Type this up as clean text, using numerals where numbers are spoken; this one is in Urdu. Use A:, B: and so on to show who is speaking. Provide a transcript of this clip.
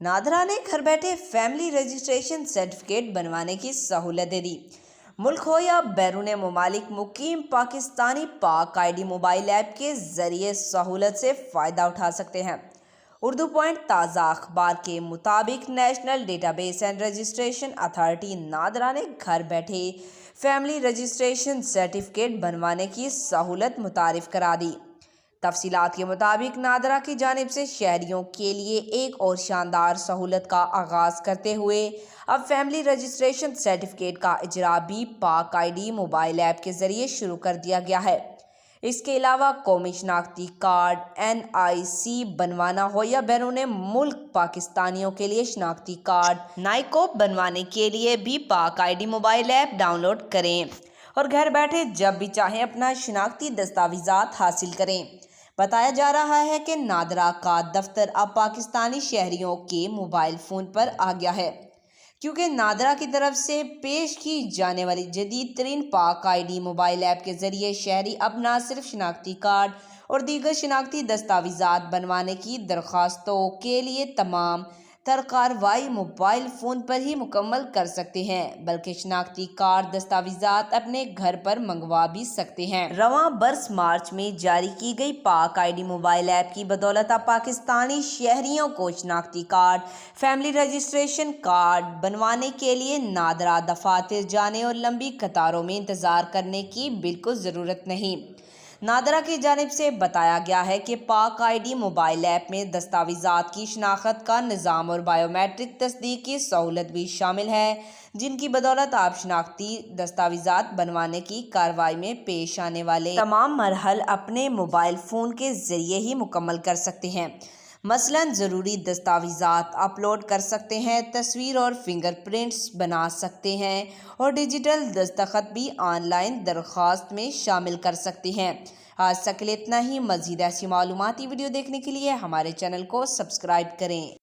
A: نادرا نے گھر بیٹھے فیملی رجسٹریشن سرٹیفکیٹ بنوانے کی سہولت دے دی۔ ملک ہو یا بیرون ممالک، مقیم پاکستانی پاک آئی ڈی موبائل ایپ کے ذریعے سہولت سے فائدہ اٹھا سکتے ہیں۔ اردو پوائنٹ تازہ اخبار کے مطابق national data base and registration authority NADRA نے گھر بیٹھے فیملی رجسٹریشن سرٹیفکیٹ بنوانے کی سہولت متعارف کرا دی۔ تفصیلات کے مطابق نادرا کی جانب سے شہریوں کے لیے ایک اور شاندار سہولت کا آغاز کرتے ہوئے اب فیملی رجسٹریشن سرٹیفکیٹ کا اجرا بھی Pak I D mobile app کے ذریعے شروع کر دیا گیا ہے۔ اس کے علاوہ قومی شناختی کارڈ NIC بنوانا ہو یا بیرون ملک پاکستانیوں کے لیے شناختی کارڈ NICOP بنوانے کے لیے بھی Pak I D mobile app download کریں اور گھر بیٹھے جب بھی چاہیں اپنا شناختی دستاویزات حاصل کریں۔ بتایا جا رہا ہے کہ نادرا کا دفتر اب پاکستانی شہریوں کے موبائل فون پر آ گیا ہے، کیونکہ نادرا کی طرف سے پیش کی جانے والی جدید ترین پاک آئی ڈی موبائل ایپ کے ذریعے شہری اب نہ صرف شناختی کارڈ اور دیگر شناختی دستاویزات بنوانے کی درخواستوں کے لیے تمام تر کارروائی موبائل فون پر ہی مکمل کر سکتے ہیں، بلکہ شناختی کارڈ دستاویزات اپنے گھر پر منگوا بھی سکتے ہیں۔ رواں برس مارچ میں جاری کی گئی پاک آئی ڈی موبائل ایپ کی بدولت اب پاکستانی شہریوں کو شناختی کارڈ، فیملی رجسٹریشن کارڈ بنوانے کے لیے نادرا دفاتر جانے اور لمبی قطاروں میں انتظار کرنے کی بالکل ضرورت نہیں۔ نادرا کی جانب سے بتایا گیا ہے کہ پاک آئی ڈی موبائل ایپ میں دستاویزات کی شناخت کا نظام اور بائیو میٹرک تصدیق کی سہولت بھی شامل ہے، جن کی بدولت آپ شناختی دستاویزات بنوانے کی کارروائی میں پیش آنے والے تمام مراحل اپنے موبائل فون کے ذریعے ہی مکمل کر سکتے ہیں۔ مثلاً ضروری دستاویزات اپلوڈ کر سکتے ہیں، تصویر اور فنگر پرنٹس بنا سکتے ہیں اور ڈیجیٹل دستخط بھی آن لائن درخواست میں شامل کر سکتے ہیں۔ آج تک کے لیے اتنا ہی۔ مزید ایسی معلوماتی ویڈیو دیکھنے کے لیے ہمارے چینل کو سبسکرائب کریں۔